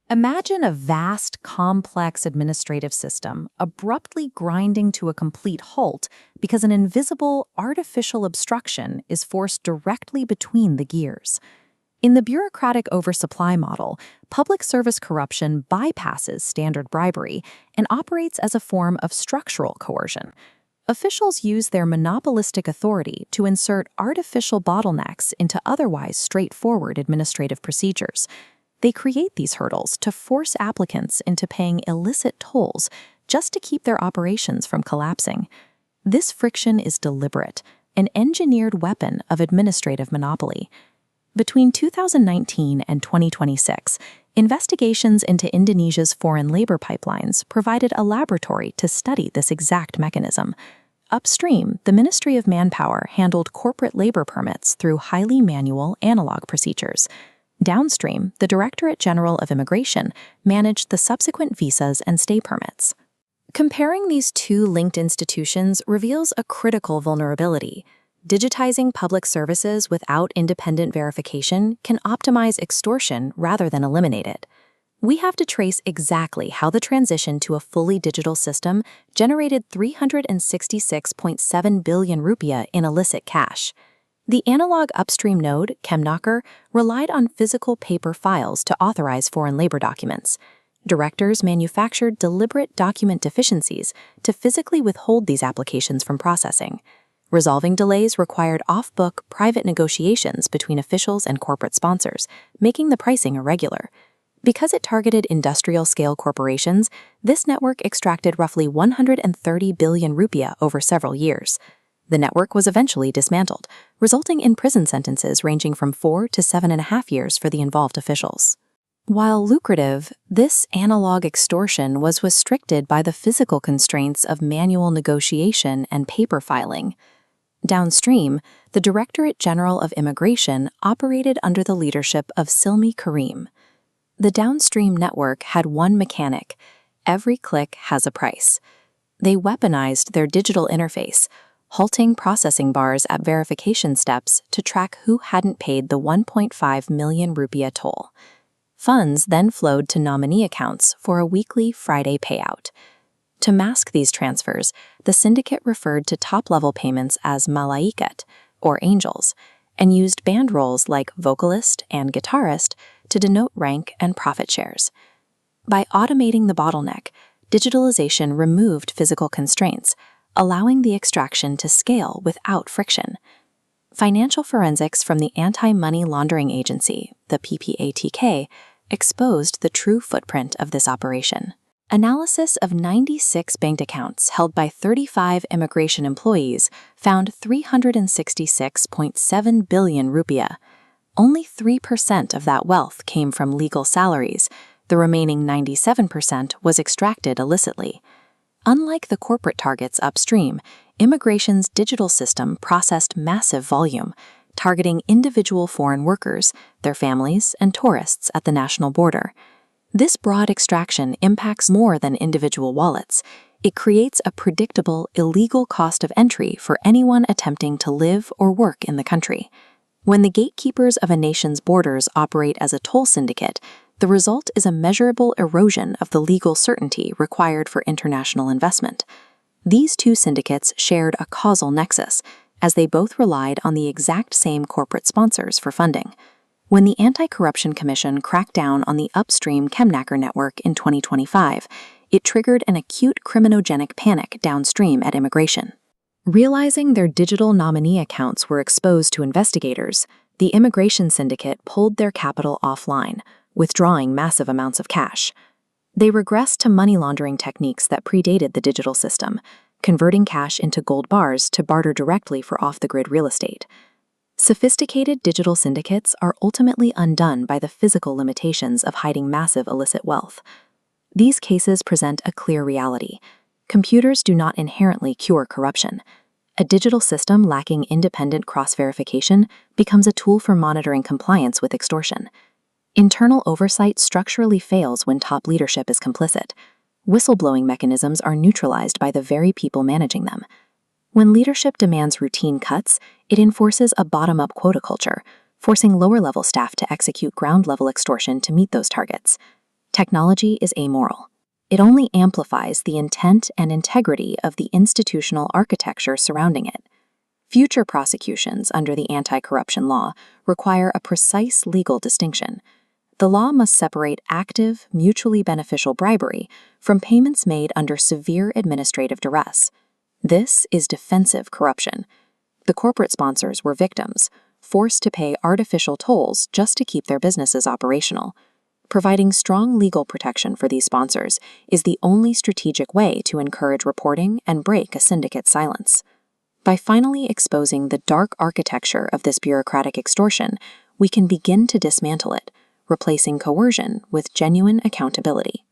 Imagine a vast, complex administrative system abruptly grinding to a complete halt because an invisible, artificial obstruction is forced directly between the gears. In the bureaucratic oversupply model, public service corruption bypasses standard bribery and operates as a form of structural coercion. Officials use their monopolistic authority to insert artificial bottlenecks into otherwise straightforward administrative procedures. They create these hurdles to force applicants into paying illicit tolls just to keep their operations from collapsing. This friction is deliberate, an engineered weapon of administrative monopoly. Between 2019 and 2026, investigations into Indonesia's foreign labor pipelines provided a laboratory to study this exact mechanism. Upstream, the Ministry of Manpower handled corporate labor permits through highly manual analog procedures. Downstream, the Direktorat Jenderal of Imigrasi managed the subsequent visas and stay permits. Comparing these two linked institutions reveals a critical vulnerability. Digitizing public services without independent verification can optimize extortion rather than eliminate it. We have to trace exactly how the transition to a fully digital system generated 366.7 billion rupiah in illicit cash. The analog upstream node, Kemenaker, relied on physical paper files to authorize foreign labor documents. Directors manufactured deliberate document deficiencies to physically withhold these applications from processing. Resolving delays required off-book private negotiations between officials and corporate sponsors, making the pricing irregular. Because it targeted industrial-scale corporations, this network extracted roughly 130 billion rupiah over several years. The network was eventually dismantled, resulting in prison sentences ranging from 4 to 7.5 years for the involved officials. While lucrative, this analog extortion was restricted by the physical constraints of manual negotiation and paper filing. Downstream, the Direktorat Jenderal of Imigrasi operated under the leadership of Silmi Karim. The downstream network had one mechanic: every click has a price. They weaponized their digital interface, halting processing bars at verification steps to track who hadn't paid the 1.5 million rupiah toll. Funds then flowed to nominee accounts for a weekly Friday payout. To mask these transfers, the syndicate referred to top-level payments as malaikat, or angels, and used band roles like vocalist and guitarist to denote rank and profit shares. By automating the bottleneck, digitalization removed physical constraints, allowing the extraction to scale without friction. Financial forensics from the Anti-Money Laundering Agency, the PPATK, exposed the true footprint of this operation. Analysis of 96 bank accounts held by 35 immigration employees found 366.7 billion rupiah. Only 3% of that wealth came from legal salaries. The remaining 97% was extracted illicitly. Unlike the corporate targets upstream, immigration's digital system processed massive volume, targeting individual foreign workers, their families, and tourists at the national border. This broad extraction impacts more than individual wallets. It creates a predictable, illegal cost of entry for anyone attempting to live or work in the country. When the gatekeepers of a nation's borders operate as a toll syndicate, the result is a measurable erosion of the legal certainty required for international investment. These two syndicates shared a causal nexus, as they both relied on the exact same corporate sponsors for funding. When the Anti-Corruption Commission cracked down on the upstream Kemenaker network in 2025, it triggered an acute criminogenic panic downstream at immigration. Realizing their digital nominee accounts were exposed to investigators, the immigration syndicate pulled their capital offline, withdrawing massive amounts of cash. They regressed to money laundering techniques that predated the digital system, converting cash into gold bars to barter directly for off-the-grid real estate. Sophisticated digital syndicates are ultimately undone by the physical limitations of hiding massive illicit wealth. These cases present a clear reality. Computers do not inherently cure corruption. A digital system lacking independent cross-verification becomes a tool for monitoring compliance with extortion. Internal oversight structurally fails when top leadership is complicit. Whistleblowing mechanisms are neutralized by the very people managing them. When leadership demands routine cuts, it enforces a bottom-up quota culture, forcing lower-level staff to execute ground-level extortion to meet those targets. Technology is amoral. It only amplifies the intent and integrity of the institutional architecture surrounding it. Future prosecutions under the anti-corruption law require a precise legal distinction. The law must separate active, mutually beneficial bribery from payments made under severe administrative duress. This is defensive corruption. The corporate sponsors were victims, forced to pay artificial tolls just to keep their businesses operational. Providing strong legal protection for these sponsors is the only strategic way to encourage reporting and break a syndicate's silence. By finally exposing the dark architecture of this bureaucratic extortion, we can begin to dismantle it, replacing coercion with genuine accountability.